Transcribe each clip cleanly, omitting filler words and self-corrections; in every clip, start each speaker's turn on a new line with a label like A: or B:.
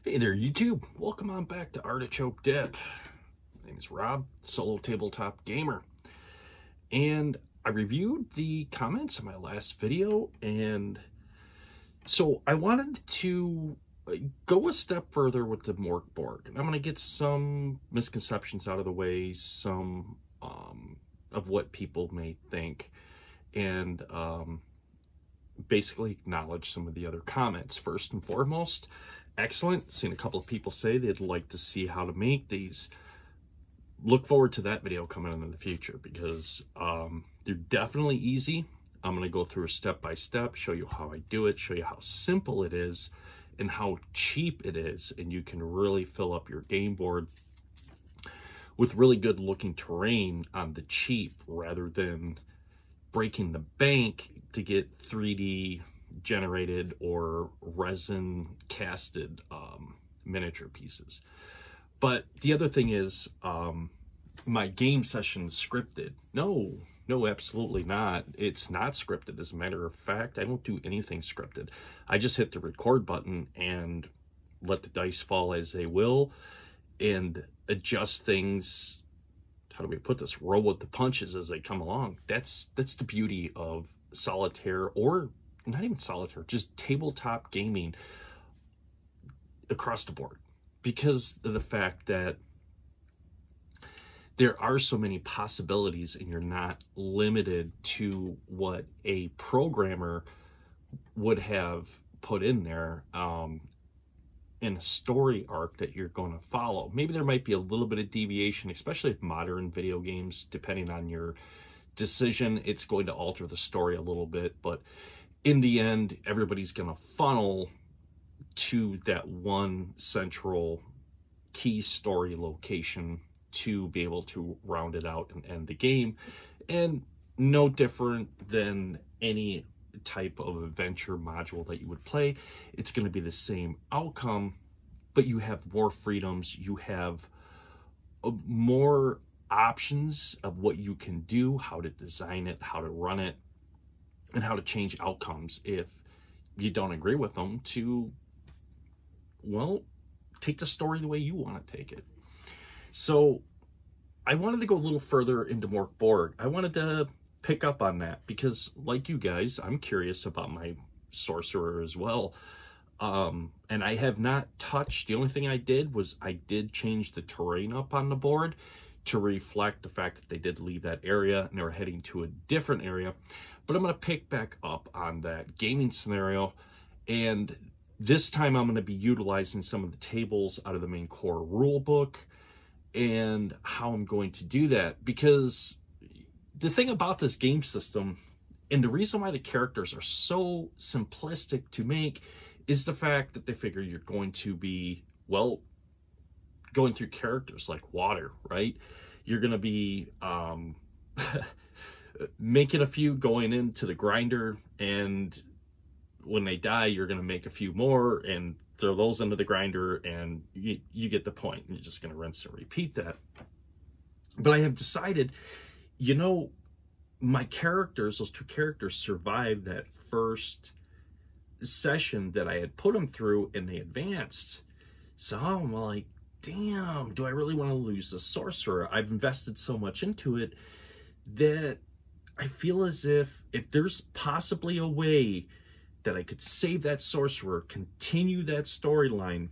A: Hey there, YouTube. Welcome on back to Artichoke Dip. My name is Rob, solo tabletop gamer. And I reviewed the comments in my last video, and so I wanted to go a step further with the MorkBorg. And I'm going to get some misconceptions out of the way, some of what people may think, and basically acknowledge some of the other comments. First and foremost, excellent. Seen a couple of people say they'd like to see how to make these. Look forward to that video coming in the future, because they're definitely easy. I'm going to go through a step-by-step, show you how I do it, show you how simple it is, and how cheap it is. And you can really fill up your game board with really good looking terrain on the cheap, rather than breaking the bank to get 3D generated or resin casted miniature pieces. But the other thing is, my game session scripted. No, absolutely not. It's not scripted. As a matter of fact, I don't do anything scripted. I just hit the record button and let the dice fall as they will and adjust things. How do we put this? Roll with the punches as they come along. That's the beauty of solitaire, or not even solitaire, just tabletop gaming across the board, because of the fact that there are so many possibilities and you're not limited to what a programmer would have put in there in a story arc that you're going to follow. Maybe there might be a little bit of deviation, especially with modern video games. Depending on your decision, it's going to alter the story a little bit, but in the end, everybody's going to funnel to that one central key story location to be able to round it out and end the game. And no different than any type of adventure module that you would play, it's going to be the same outcome, but you have more freedoms, you have more options of what you can do, how to design it, how to run it, and how to change outcomes if you don't agree with them, to, well, take the story the way you want to take it. So I wanted to go a little further into MorkBorg. I wanted to pick up on that because, like you guys, I'm curious about my sorcerer as well. And I have not touched. The only thing I did was I did change the terrain up on the board to reflect the fact that they did leave that area and they were heading to a different area. But I'm going to pick back up on that gaming scenario, and this time I'm going to be utilizing some of the tables out of the main core rule book and how I'm going to do that. Because the thing about this game system, and the reason why the characters are so simplistic to make, is the fact that they figure you're going to be, well, going through characters like water, right? You're going to be making a few going into the grinder, and when they die, you're going to make a few more and throw those into the grinder, and you get the point. You're just going to rinse and repeat that. But I have decided, you know, my characters, those two characters, survived that first session that I had put them through, and they advanced. So I'm like, damn, do I really want to lose the sorcerer? I've invested so much into it that I feel as if there's possibly a way that I could save that sorcerer, continue that storyline,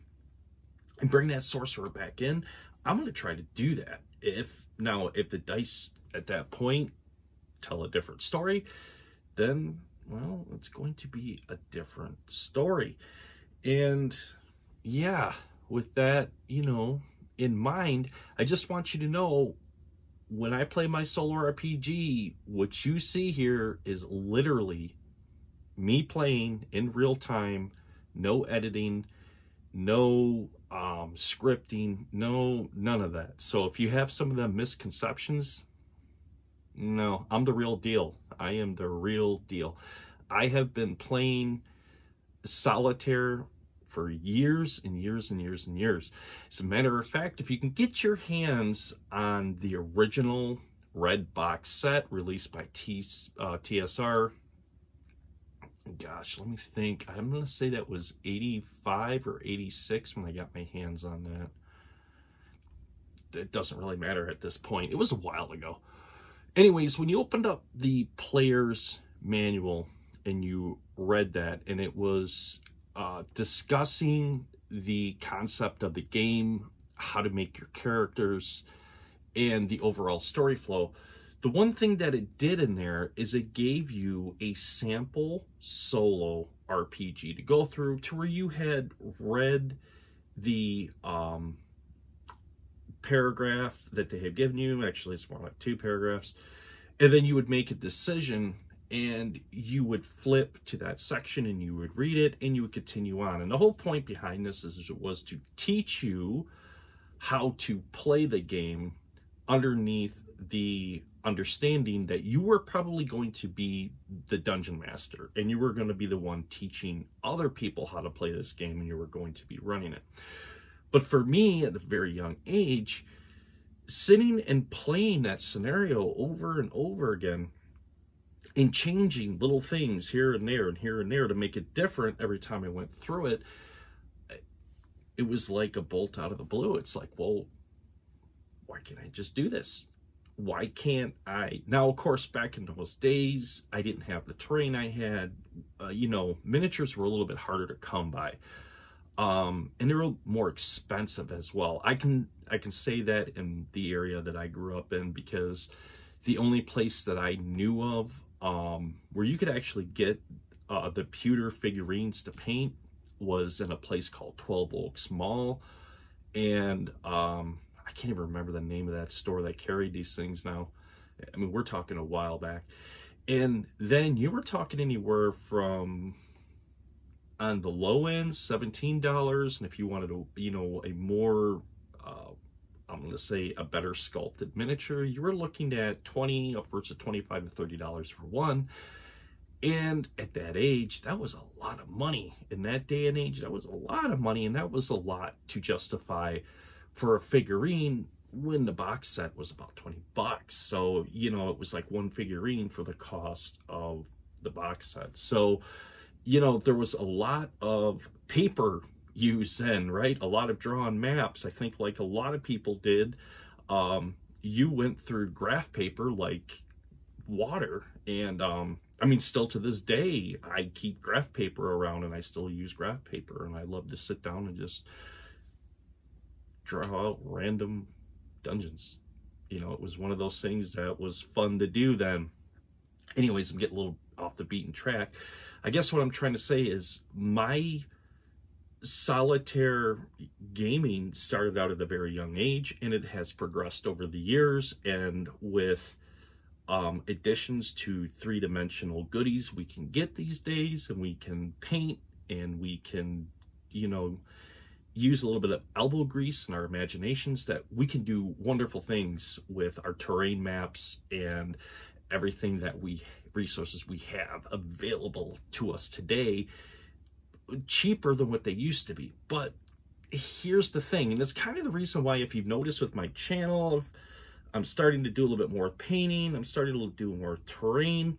A: and bring that sorcerer back in, I'm going to try to do that. If the dice at that point tell a different story, then, well, it's going to be a different story. And yeah, with that, you know, in mind, I just want you to know, when I play my solo RPG, what you see here is literally me playing in real time, no editing, no scripting, none of that. So if you have some of the misconceptions, no, I'm the real deal. I am the real deal. I have been playing solitaire for years and years and years and years. As a matter of fact, if you can get your hands on the original red box set released by TSR gosh, let me think. I'm going to say that was 85 or 86 when I got my hands on that. It doesn't really matter at this point. It was a while ago. Anyways, when you opened up the player's manual and you read that, and it was discussing the concept of the game, how to make your characters, and the overall story flow, the one thing that it did in there is it gave you a sample solo RPG to go through, to where you had read the paragraph that they had given you. Actually, it's more like 2 paragraphs. And then you would make a decision, and you would flip to that section and you would read it and you would continue on. And the whole point behind this is it was to teach you how to play the game underneath the understanding that you were probably going to be the dungeon master, and you were going to be the one teaching other people how to play this game, and you were going to be running it. But for me, at a very young age, sitting and playing that scenario over and over again and changing little things here and there and here and there to make it different every time I went through it, it was like a bolt out of the blue. It's like, well, why can't I just do this? Why can't I? Now, of course, back in those days, I didn't have the terrain I had. You know, miniatures were a little bit harder to come by. And they were more expensive as well. I can say that in the area that I grew up in, because the only place that I knew of where you could actually get the pewter figurines to paint was in a place called 12 Oaks Mall. And I can't even remember the name of that store that carried these things now. I mean, we're talking a while back. And then you were talking anywhere from, on the low end, $17. And if you wanted a, you know, a more, I'm going to say a better sculpted miniature, you were looking at 20, upwards of $25 to $30 for one. And at that age, that was a lot of money. In that day and age, that was a lot of money. And that was a lot to justify for a figurine when the box set was about 20 bucks. So, you know, it was like one figurine for the cost of the box set. So, you know, there was a lot of paper use then, right? A lot of drawn maps. I think like a lot of people did. You went through graph paper like water. And I mean, still to this day, I keep graph paper around and I still use graph paper. And I love to sit down and just draw out random dungeons. You know, it was one of those things that was fun to do then. Anyways, I'm getting a little off the beaten track. I guess what I'm trying to say is my solitaire gaming started out at a very young age, and it has progressed over the years. And with additions to three-dimensional goodies we can get these days, and we can paint, and we can, you know, use a little bit of elbow grease in our imaginations, that we can do wonderful things with our terrain maps and everything that resources we have available to us today, cheaper than what they used to be. But here's the thing, and it's kind of the reason why, if you've noticed with my channel, I'm starting to do a little bit more painting, I'm starting to do more terrain,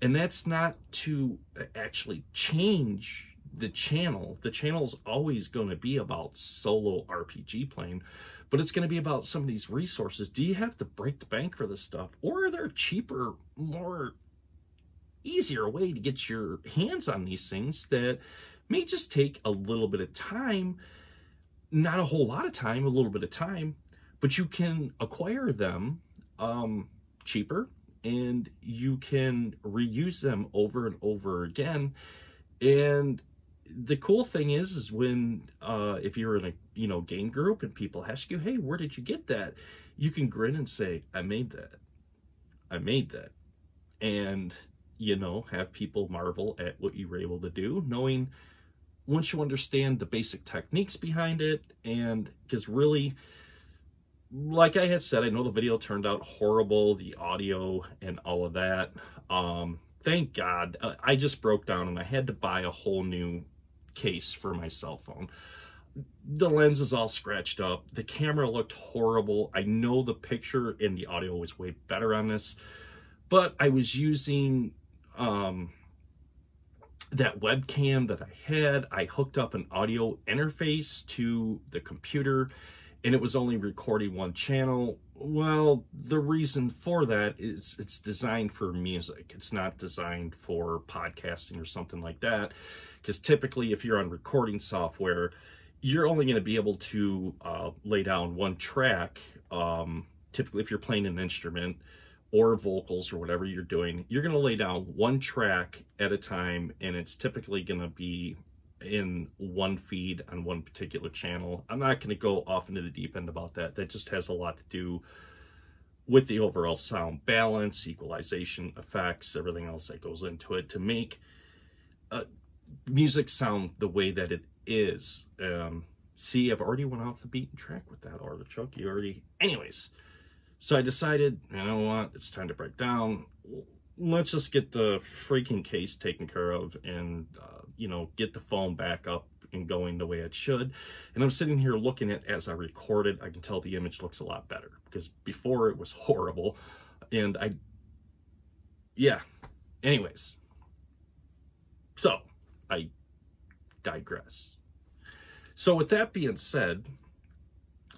A: and that's not to actually change the channel. The channel is always going to be about solo RPG playing, but it's going to be about some of these resources. Do you have to break the bank for this stuff, or are there cheaper, more easier way to get your hands on these things that may just take a little bit of time, not a whole lot of time, a little bit of time, but you can acquire them cheaper, and you can reuse them over and over again. And the cool thing is when if you're in a, you know, game group and people ask you, hey, where did you get that? You can grin and say, I made that. I made that. And, you know, have people marvel at what you were able to do, knowing once you understand the basic techniques behind it. And because really, like I had said, I know the video turned out horrible, the audio and all of that. Thank God. I just broke down and I had to buy a whole new case for my cell phone. The lens is all scratched up. The camera looked horrible. I know the picture and the audio was way better on this, but I was using that webcam that I had, I hooked up an audio interface to the computer, and it was only recording one channel. Well, the reason for that is it's designed for music. It's not designed for podcasting or something like that. Because typically, if you're on recording software, you're only going to be able to lay down one track. Typically, if you're playing an instrument or vocals or whatever you're doing, you're going to lay down one track at a time, and it's typically going to be in one feed on one particular channel. I'm not going to go off into the deep end about that. That just has a lot to do with the overall sound balance, equalization, effects, everything else that goes into it to make music sound the way that it is. See, I've already went off the beaten track with that artichoke. Anyways, so I decided, you know what, it's time to break down. Let's just get the freaking case taken care of and, you know, get the phone back up and going the way it should. And I'm sitting here looking at as I recorded. I can tell the image looks a lot better because before it was horrible. And anyways. So I digress. So with that being said,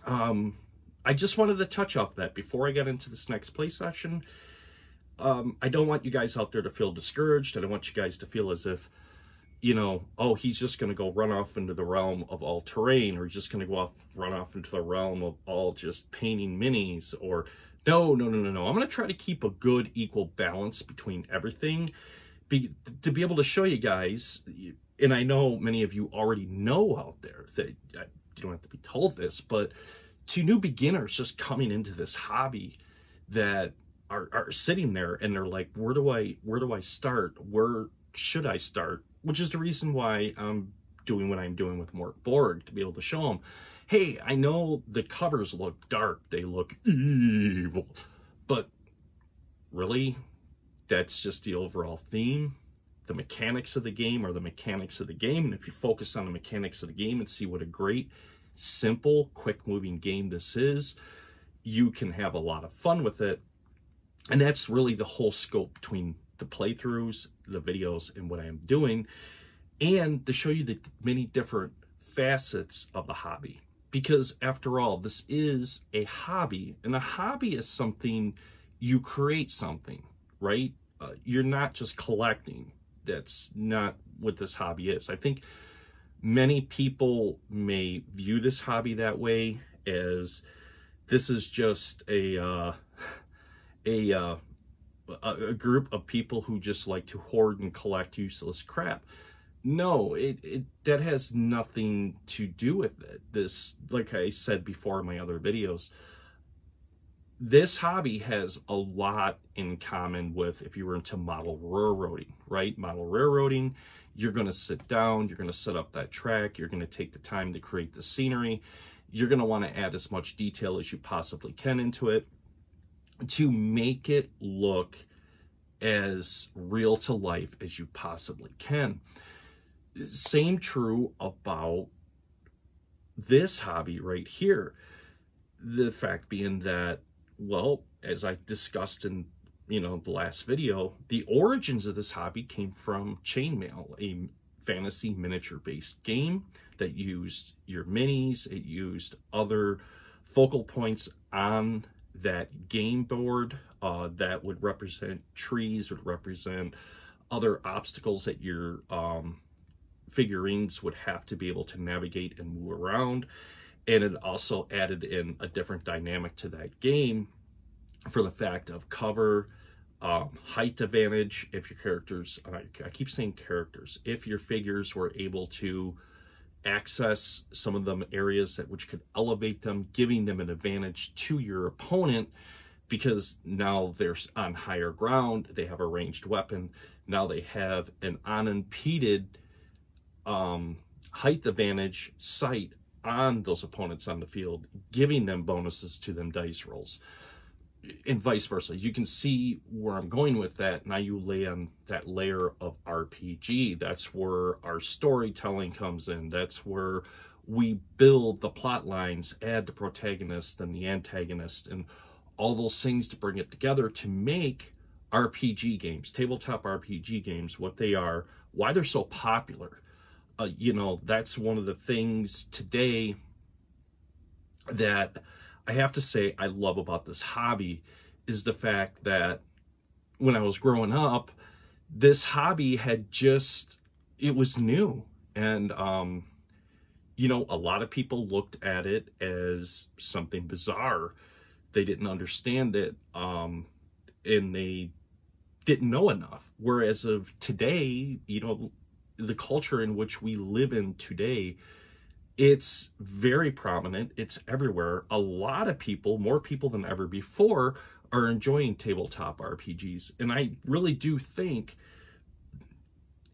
A: I just wanted to touch off that before I get into this next play session. I don't want you guys out there to feel discouraged. I don't want you guys to feel as if, you know, oh, he's just going to go run off into the realm of all terrain, or he's just going to run off into the realm of all just painting minis, or no. I'm going to try to keep a good equal balance between everything to be able to show you guys. And I know many of you already know out there that you don't have to be told this, but to new beginners just coming into this hobby that are sitting there and they're like, where do I start? Where should I start? Which is the reason why I'm doing what I'm doing with MorkBorg, to be able to show them, hey, I know the covers look dark, they look evil, but really, that's just the overall theme. The mechanics of the game are the mechanics of the game, and if you focus on the mechanics of the game and see what a great, simple, quick-moving game this is, you can have a lot of fun with it. And that's really the whole scope between the playthroughs, the videos, and what I am doing, and to show you the many different facets of the hobby. Because after all, this is a hobby, and a hobby is something, you create something, right? You're not just collecting. That's not what this hobby is. I think many people may view this hobby that way, as this is just a group of people who just like to hoard and collect useless crap. No, that has nothing to do with it. This, like I said before in my other videos, this hobby has a lot in common with if you were into model railroading, right? Model railroading, you're going to sit down, you're going to set up that track, you're going to take the time to create the scenery, you're going to want to add as much detail as you possibly can into it to make it look as real to life as you possibly can. Same true about this hobby right here. The fact being that, well, as I discussed in, you know, the last video, the origins of this hobby came from Chainmail, a fantasy miniature-based game that used your minis. It used other focal points on that game board that would represent trees, would represent other obstacles that your figurines would have to be able to navigate and move around. And it also added in a different dynamic to that game for the fact of cover, height advantage. If your characters, I keep saying characters, if your figures were able to access some of them areas which could elevate them, giving them an advantage to your opponent, because now they're on higher ground, they have a ranged weapon, now they have an unimpeded height advantage sight on those opponents on the field, giving them bonuses to them dice rolls, and vice versa. You can see where I'm going with that. Now you lay on that layer of RPG. That's where our storytelling comes in. That's where we build the plot lines, add the protagonist and the antagonist, and all those things to bring it together to make RPG games, tabletop RPG games, what they are, why they're so popular. You know, that's one of the things today that I have to say I love about this hobby, is the fact that when I was growing up, this hobby had just, it was new. And, you know, a lot of people looked at it as something bizarre. They didn't understand it, and they didn't know enough. Whereas of today, you know, the culture in which we live in today, it's very prominent. It's everywhere. A lot of people, more people than ever before, are enjoying tabletop RPGs. And I really do think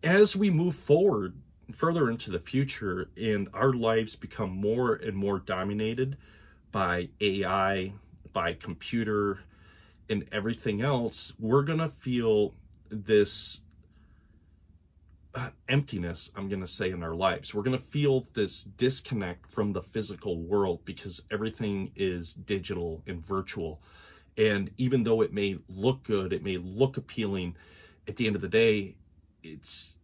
A: as we move forward further into the future and our lives become more and more dominated by AI, by computer, and everything else, we're going to feel this emptiness, I'm going to say, in our lives. We're going to feel this disconnect from the physical world because everything is digital and virtual. And even though it may look good, it may look appealing, at the end of the day, it's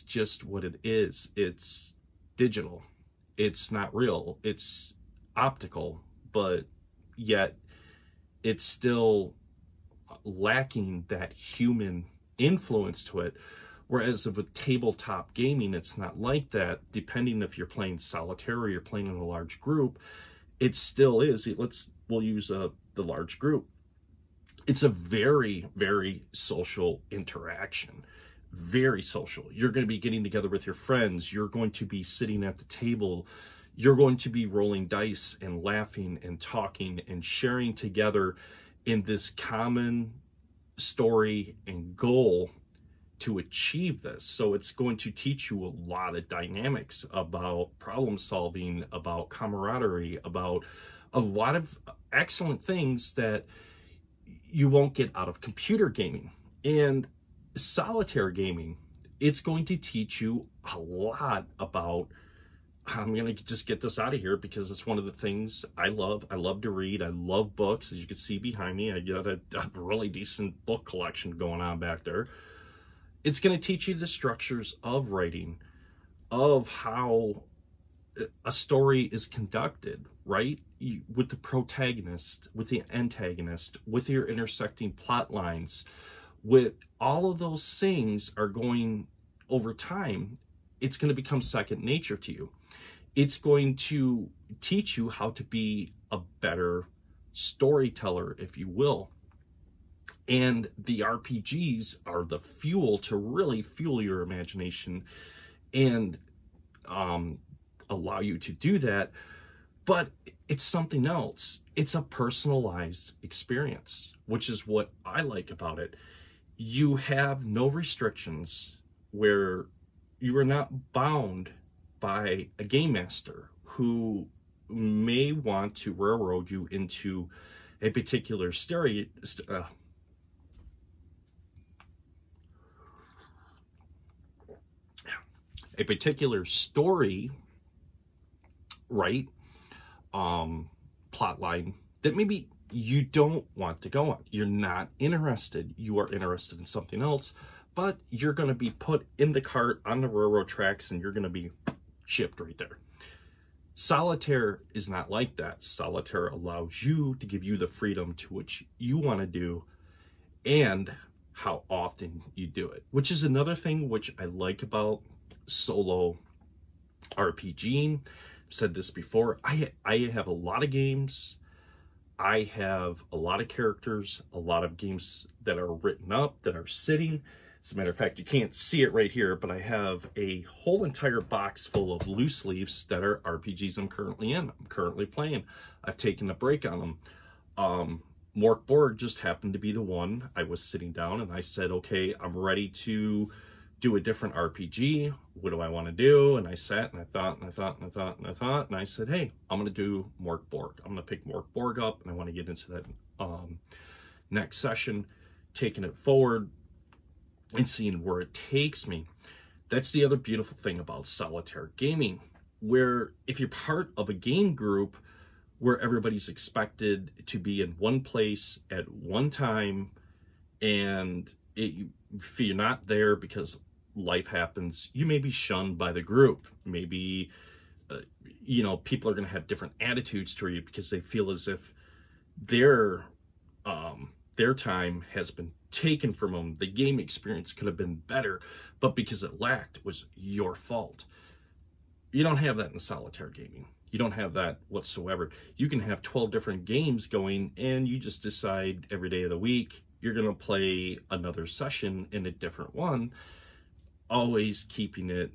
A: just what it is. It's digital. It's not real. It's optical, but yet it's still lacking that human influence to it. Whereas with tabletop gaming, it's not like that. Depending if you're playing solitaire or you're playing in a large group, it still is. We'll use the large group. It's a very, very social interaction. Very social. You're going to be getting together with your friends. You're going to be sitting at the table. You're going to be rolling dice and laughing and talking and sharing together in this common story and goal to achieve this. So it's going to teach you a lot of dynamics about problem solving, about camaraderie, about a lot of excellent things that you won't get out of computer gaming. And solitaire gaming, it's going to teach you a lot about, I'm going to just get this out of here because it's one of the things I love. I love to read. I love books. As you can see behind me, I got a really decent book collection going on back there. It's going to teach you the structures of writing, of how a story is conducted, right? With the protagonist, with the antagonist, with your intersecting plot lines, with all of those things are going over time. It's going to become second nature to you. It's going to teach you how to be a better storyteller, if you will. And the RPGs are the fuel to really fuel your imagination and allow you to do that. But it's something else. It's a personalized experience, which is what I like about it. You have no restrictions where you are not bound by a game master who may want to railroad you into a particular story, right? Plot line that maybe you don't want to go on. You're not interested. You are interested in something else, but you're going to be put in the cart on the railroad tracks and you're going to be shipped right there. Solitaire is not like that. Solitaire allows you to give you the freedom to which you want to do and how often you do it, which is another thing which I like about solo RPGing. I've said this before. I have a lot of games. I have a lot of characters, a lot of games that are written up, that are sitting. As a matter of fact, you can't see it right here, but I have a whole entire box full of loose leaves that are RPGs I'm currently in. I'm currently playing. I've taken a break on them. MorkBorg just happened to be the one. I was sitting down and I said, okay, I'm ready to do a different RPG. What do I want to do? And I sat and I thought and I thought and I thought and I thought, and I said, hey, I'm going to do MorkBorg. I'm going to pick MorkBorg up and I want to get into that next session, taking it forward and seeing where it takes me. That's the other beautiful thing about solitaire gaming, where if you're part of a game group where everybody's expected to be in one place at one time, and if you're not there because life happens, you may be shunned by the group. Maybe, you know, people are going to have different attitudes to you because they feel as if their time has been taken from them. The game experience could have been better, but because it lacked, it was your fault. You don't have that in solitaire gaming. You don't have that whatsoever. You can have 12 different games going, and you just decide every day of the week you're going to play another session in a different one, always keeping it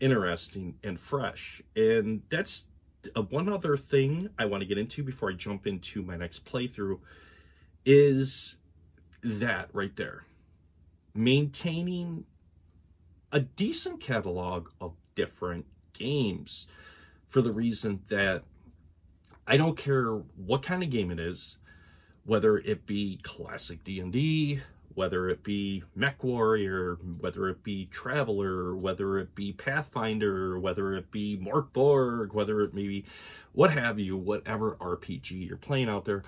A: interesting and fresh. And that's one other thing I want to get into before I jump into my next playthrough, is that right there. Maintaining a decent catalog of different games, for the reason that I don't care what kind of game it is, whether it be classic D&D, whether it be Mech Warrior, whether it be Traveler, whether it be Pathfinder, whether it be MorkBorg, whether it may be what have you, whatever RPG you're playing out there.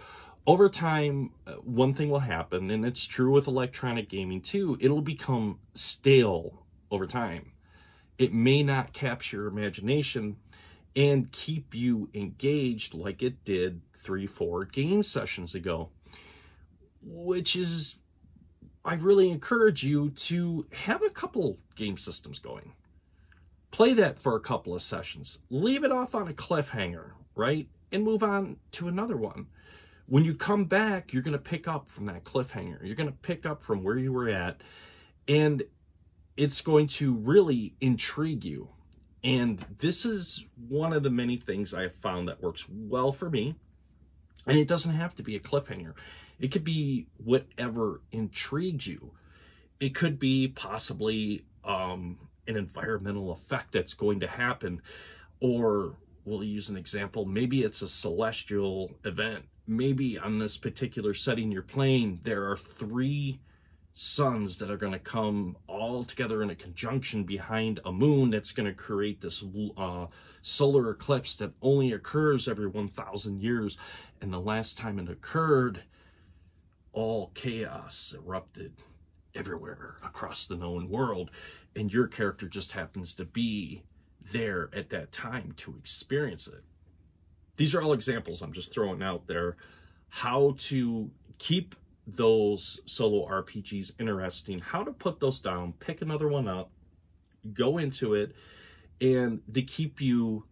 A: Over time, one thing will happen, and it's true with electronic gaming too, it'll become stale over time. It may not capture your imagination and keep you engaged like it did 3-4 game sessions ago, which is, I really encourage you to have a couple game systems going. Play that for a couple of sessions. Leave it off on a cliffhanger, right? And move on to another one. When you come back, you're going to pick up from that cliffhanger. You're going to pick up from where you were at, and it's going to really intrigue you. And this is one of the many things I have found that works well for me. And it doesn't have to be a cliffhanger. It could be whatever intrigues you. It could be possibly an environmental effect that's going to happen. Or we'll use an example. Maybe it's a celestial event. Maybe on this particular setting you're playing, there are 3 suns that are going to come all together in a conjunction behind a moon that's going to create this solar eclipse that only occurs every 1,000 years. And the last time it occurred, all chaos erupted everywhere across the known world. And your character just happens to be there at that time to experience it. These are all examples I'm just throwing out there. How to keep those solo RPGs interesting, how to put those down, pick another one up, go into it, and to keep you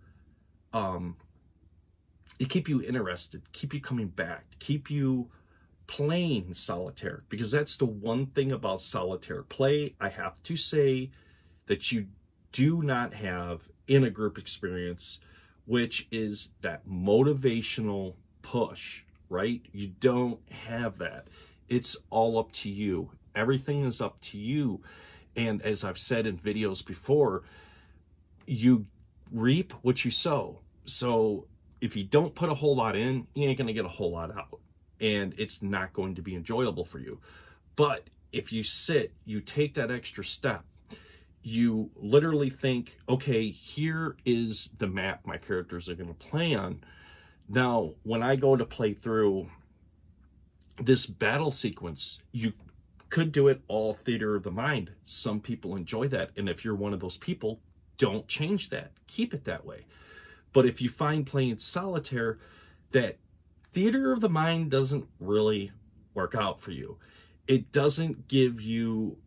A: interested, keep you coming back, keep you playing solitaire, because that's the one thing about solitaire play I have to say that you do not have in a group experience, which is that motivational push, right? You don't have that. It's all up to you. Everything is up to you. And as I've said in videos before, you reap what you sow. So if you don't put a whole lot in, you ain't going to get a whole lot out. And it's not going to be enjoyable for you. But if you sit, you take that extra step, you literally think, okay, here is the map my characters are going to play on. Now, when I go to play through this battle sequence, you could do it all theater of the mind. Some people enjoy that. And if you're one of those people, don't change that. Keep it that way. But if you find playing solitaire that theater of the mind doesn't really work out for you, it doesn't give you,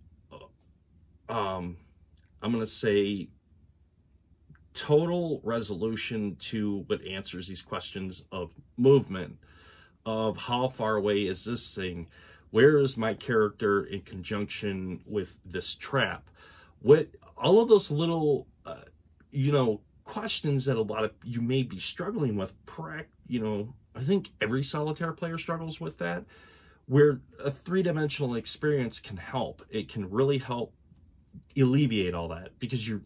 A: I'm going to say, total resolution to what answers these questions of movement, of how far away is this thing, where is my character in conjunction with this trap, what, all of those little questions that a lot of you may be struggling with. I think every solitaire player struggles with that, where a 3-dimensional experience can help. It can really help alleviate all that, because you're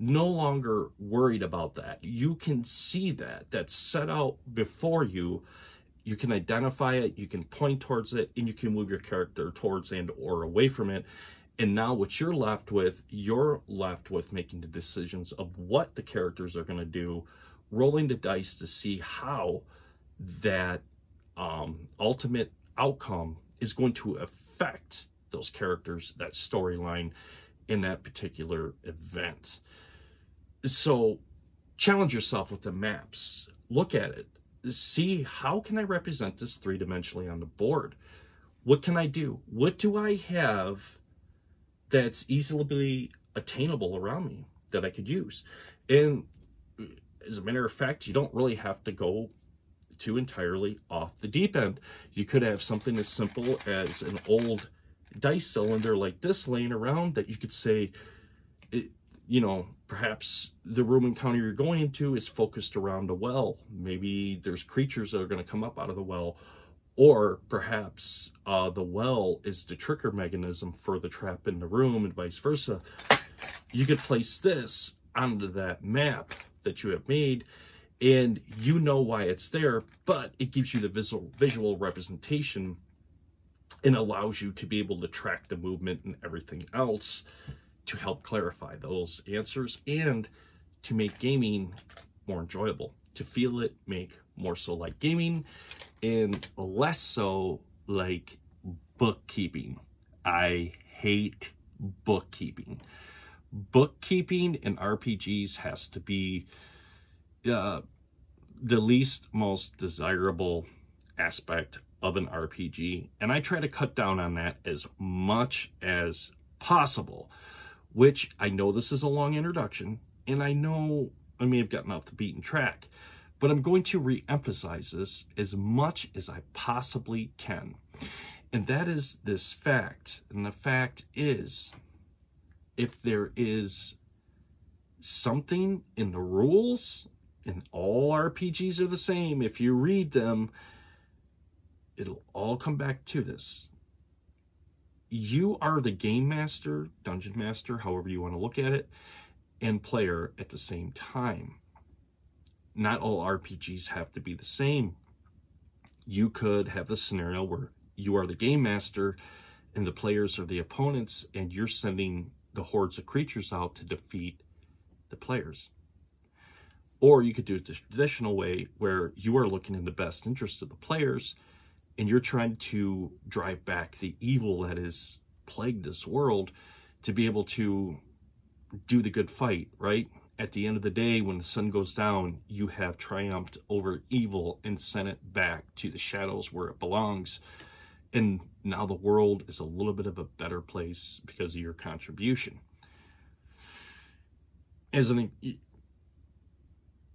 A: no longer worried about that. You can see that. That's set out before you. You can identify it, you can point towards it, and you can move your character towards and or away from it. And now what you're left with making the decisions of what the characters are going to do, rolling the dice to see how that ultimate outcome is going to affect those characters, that storyline, in that particular event. So challenge yourself with the maps. Look at it. See, how can I represent this three-dimensionally on the board? What can I do? What do I have that's easily attainable around me that I could use? And as a matter of fact, you don't really have to go too entirely off the deep end. You could have something as simple as an old dice cylinder like this laying around that you could say, you know, perhaps the room encounter you're going into is focused around a well. Maybe there's creatures that are going to come up out of the well. Or perhaps the well is the trigger mechanism for the trap in the room, and vice versa. You could place this onto that map that you have made, and you know why it's there, but it gives you the visual representation and allows you to be able to track the movement and everything else to help clarify those answers and to make gaming more enjoyable, to feel it make more so like gaming and less so like bookkeeping. I hate bookkeeping. Bookkeeping in RPGs has to be the least most desirable aspect of an RPG, and I try to cut down on that as much as possible, which I know this is a long introduction, and I know I may have gotten off the beaten track, but I'm going to re-emphasize this as much as I possibly can. And that is this fact. And the fact is, if there is something in the rules, and all RPGs are the same, if you read them, it'll all come back to this. You are the game master, dungeon master, however you want to look at it, and player at the same time. Not all RPGs have to be the same. You could have the scenario where you are the game master and the players are the opponents, and you're sending the hordes of creatures out to defeat the players. Or you could do it the traditional way where you are looking in the best interest of the players and you're trying to drive back the evil that has plagued this world to be able to do the good fight, right? At the end of the day, when the sun goes down, you have triumphed over evil and sent it back to the shadows where it belongs. And now the world is a little bit of a better place because of your contribution.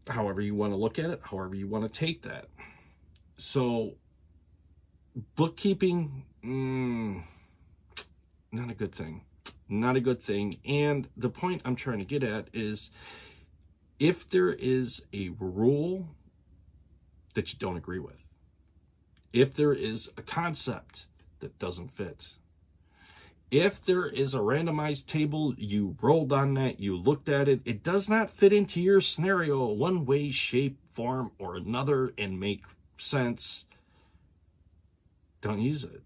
A: However you want to look at it, however you want to take that. So bookkeeping, not a good thing. Not a good thing. And the point I'm trying to get at is, if there is a rule that you don't agree with, if there is a concept that doesn't fit, if there is a randomized table, you rolled on that, you looked at it, it does not fit into your scenario one way, shape, form, or another and make sense, don't use it.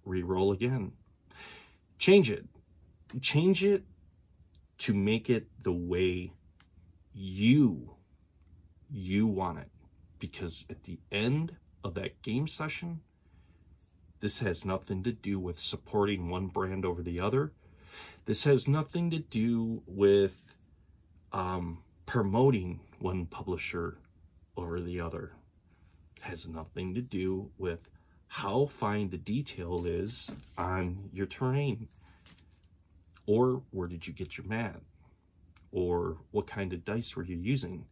A: Re-roll again. Change it. Change it to make it the way you want it. Because at the end of that game session, this has nothing to do with supporting one brand over the other. This has nothing to do with promoting one publisher over the other. It has nothing to do with how fine the detail is on your terrain. Or where did you get your mat? Or what kind of dice were you using?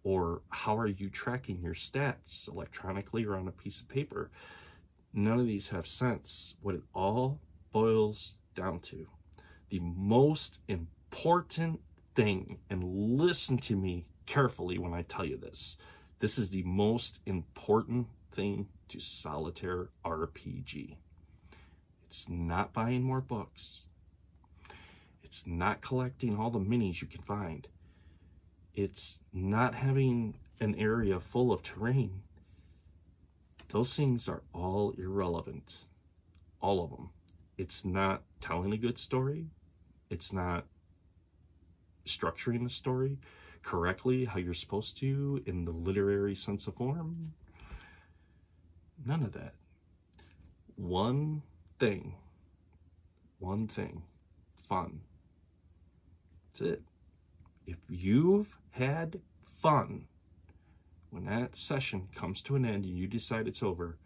A: Or how are you tracking your stats electronically or on a piece of paper? None of these have sense. What it all boils down to, the most important thing, and listen to me carefully when I tell you this, this is the most important thing to solitaire RPG. It's not buying more books. It's not collecting all the minis you can find. It's not having an area full of terrain. Those things are all irrelevant. All of them. It's not telling a good story. It's not structuring the story correctly, how you're supposed to, in the literary sense of form. None of that. One thing. fun. That's it. If you've had fun, when that session comes to an end and you decide it's over,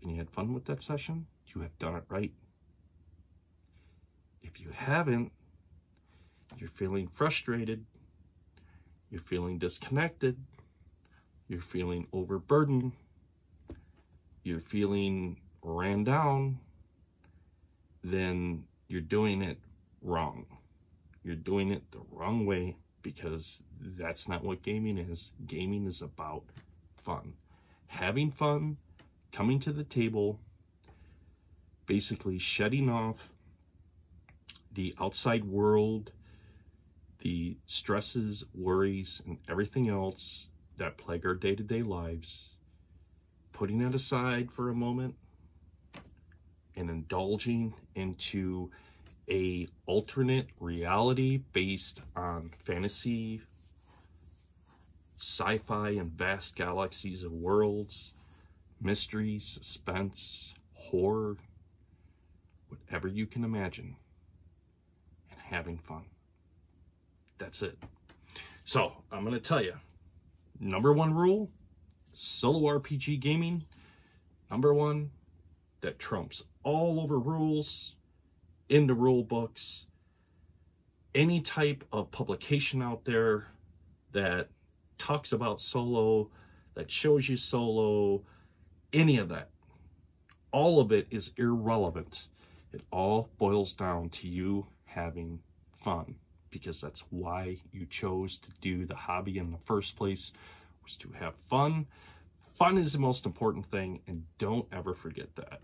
A: and you had fun with that session, you have done it right. If you haven't, you're feeling frustrated, you're feeling disconnected, you're feeling overburdened, you're feeling ran down, then you're doing it wrong. You're doing it the wrong way, because that's not what gaming is. Gaming is about fun. Having fun, coming to the table, basically shedding off the outside world, the stresses, worries, and everything else that plague our day-to-day lives, putting that aside for a moment and indulging into a alternate reality based on fantasy, sci-fi, and vast galaxies of worlds, mystery, suspense, horror, whatever you can imagine, and having fun. That's it. So I'm going to tell you, number one rule, solo RPG gaming, number one, that trumps all over rules, in the rule books, any type of publication out there that talks about solo, that shows you solo, any of that, all of it is irrelevant. It all boils down to you having fun, because that's why you chose to do the hobby in the first place, was to have fun. Fun is the most important thing, and don't ever forget that.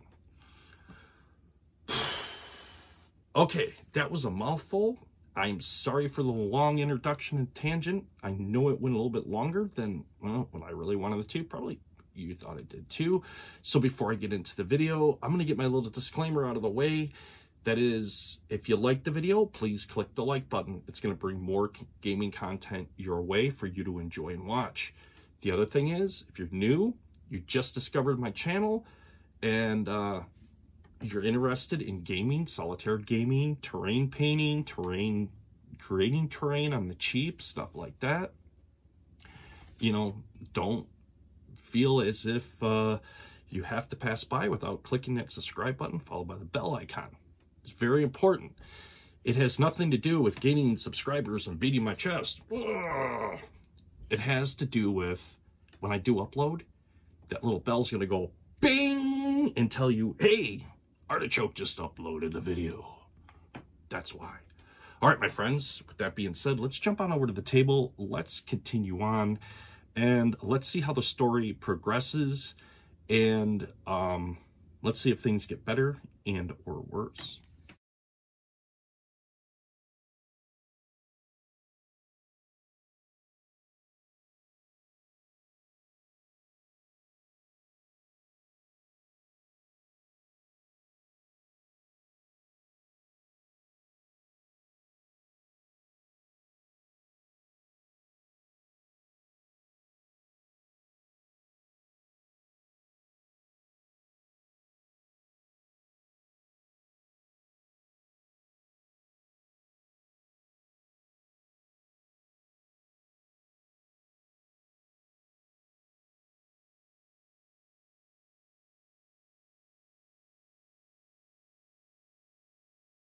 A: Okay, that was a mouthful. I'm sorry for the long introduction and tangent. I know it went a little bit longer than, well, what I really wanted it to. Probably you thought it did too. So before I get into the video, I'm going to get my little disclaimer out of the way. That is, if you like the video, please click the like button. It's going to bring more gaming content your way for you to enjoy and watch. The other thing is, if you're new, you just discovered my channel, and you're interested in gaming, solitaire gaming, terrain painting, creating terrain on the cheap, stuff like that, you know, don't feel as if you have to pass by without clicking that subscribe button followed by the bell icon. It's very important. It has nothing to do with gaining subscribers and beating my chest. Ugh. It has to do with when I do upload, that little bell's going to go bing and tell you, hey, Artichoke just uploaded a video. That's why. All right, my friends, with that being said, let's jump on over to the table. Let's continue on, and let's see how the story progresses, and let's see if things get better and or worse.